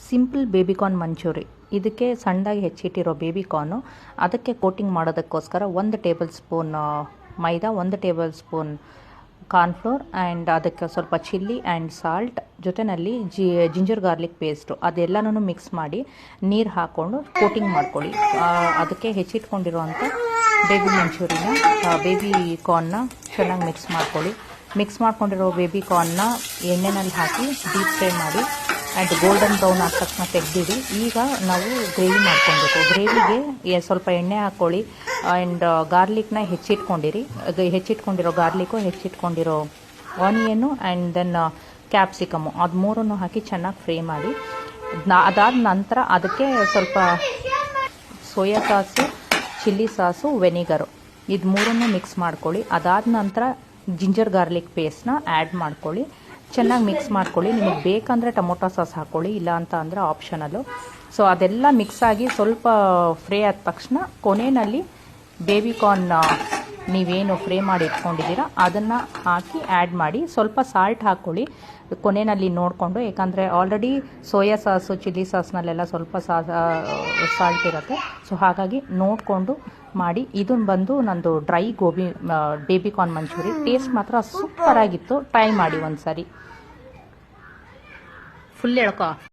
Simple baby corn manchurian. ಇದಕ್ಕೆ ಸಣ್ಣದಾಗಿ ಹೆಚ್ಚಿಟ್ಟಿರೋ ಬೇಬಿಕಾರ್ನು, ಅದಕ್ಕೆ ಕೋಟಿಂಗ್ ಮಾಡೋದಕ್ಕೋಸ್ಕರ 1 table spoon maida, 1 table spoon cornflour and ಅದಕ್ಕೆ ಸ್ವಲ್ಪ ಚಿಲ್ಲಿ ಆ್ಯಂಡ್ ಸಾಲ್ಟ್, ಜೊತೆಯಲ್ಲಿ ಜಿಂಜರ್ ಗಾರ್ಲಿಕ್ ಪೇಸ್ಟು ಅದೆಲ್ಲನೂ ಮಿಕ್ಸ್ ಮಾಡಿ ನೀರು ಹಾಕ್ಕೊಂಡು ಕೋಟಿಂಗ್ ಮಾಡ್ಕೊಳ್ಳಿ. ಅದಕ್ಕೆ ಹೆಚ್ಚಿಟ್ಕೊಂಡಿರೋವಂಥ ಬೇಬಿ ಮಂಚೂರಿನ ಬೇಬಿ ಕಾರ್ನ್ನ ಚೆನ್ನಾಗಿ ಮಿಕ್ಸ್ ಮಾಡ್ಕೊಳ್ಳಿ. ಮಿಕ್ಸ್ ಮಾಡ್ಕೊಂಡಿರೋ ಬೇಬಿ ಕಾರ್ನ್ನ ಎಣ್ಣೆನಲ್ಲಿ ಹಾಕಿ ಡೀಪ್ ಫ್ರೈ ಮಾಡಿ ಆ್ಯಂಡ್ ಗೋಲ್ಡನ್ ಬ್ರೌನ್ ಆದ ತಕ್ಷಣ ತೆಗೆದಿಡಿ. ಈಗ ನಾವು ಗ್ರೇವಿ ಮಾಡ್ಕೊಬೇಕು. ಗ್ರೇವಿಗೆ ಸ್ವಲ್ಪ ಎಣ್ಣೆ ಹಾಕ್ಕೊಳ್ಳಿ ಆ್ಯಂಡ್ ಗಾರ್ಲಿಕ್ನ ಹೆಚ್ಚಿಟ್ಕೊಂಡಿರೋ ಗಾರ್ಲಿಕ್ಕು, ಹೆಚ್ಚಿಟ್ಕೊಂಡಿರೋ ಆನಿಯನ್ನು ಆ್ಯಂಡ್ ದೆನ್ ಕ್ಯಾಪ್ಸಿಕಮು ಅದು ಮೂರನ್ನು ಹಾಕಿ ಚೆನ್ನಾಗಿ ಫ್ರೈ ಮಾಡಿ. ಅದಾದ ನಂತರ ಅದಕ್ಕೆ ಸ್ವಲ್ಪ soya sauce, chilli sauce, vinegar ಇದು ಮೂರನ್ನು ಮಿಕ್ಸ್ ಮಾಡ್ಕೊಳ್ಳಿ. ಅದಾದ ನಂತರ ಜಿಂಜರ್ ಗಾರ್ಲಿಕ್ ಪೇಸ್ಟ್ನ ಆ್ಯಡ್ ಮಾಡ್ಕೊಳ್ಳಿ. ಚೆನ್ನಾಗಿ ಮಿಕ್ಸ್ ಮಾಡ್ಕೊಳ್ಳಿ. ನಿಮಗೆ ಬೇಕಂದರೆ ಟೊಮೊಟೊ ಸಾಸ್ ಹಾಕ್ಕೊಳ್ಳಿ, ಇಲ್ಲ ಅಂತ ಅಂದರೆ ಆಪ್ಷನಲ್ಲು. ಸೊ ಅದೆಲ್ಲ ಮಿಕ್ಸ್ ಆಗಿ ಸ್ವಲ್ಪ ಫ್ರೈ ಆದ ತಕ್ಷಣ ಕೊನೆಯಲ್ಲಿ ಬೇಬಿಕಾರ್ನ್ ನೀವೇನು ಫ್ರೈ ಮಾಡಿ ಇಟ್ಕೊಂಡಿದ್ದೀರಾ ಅದನ್ನು ಹಾಕಿ ಆ್ಯಡ್ ಮಾಡಿ. ಸ್ವಲ್ಪ ಸಾಲ್ಟ್ ಹಾಕ್ಕೊಳ್ಳಿ ಕೊನೆಯಲ್ಲಿ ನೋಡಿಕೊಂಡು, ಯಾಕಂದರೆ ಆಲ್ರೆಡಿ ಸೋಯಾ ಸಾಸು, ಚಿಲ್ಲಿ ಸಾಸ್ನಲ್ಲೆಲ್ಲ ಸ್ವಲ್ಪ ಸಾಲ್ಟ್ ಇರುತ್ತೆ. ಸೊ ಹಾಗಾಗಿ ನೋಡಿಕೊಂಡು ಮಾಡಿ. ಇದನ್ನು ಬಂದು ನಂದು ಡ್ರೈ ಬೇಬಿಕಾರ್ನ್ ಮಂಚೂರಿ. ಟೇಸ್ಟ್ ಮಾತ್ರ ಸೂಪರಾಗಿತ್ತು. ಟ್ರೈ ಮಾಡಿ ಒಂದು ಸಾರಿ. ಫುಲ್ ಎಳ್ಕೊ.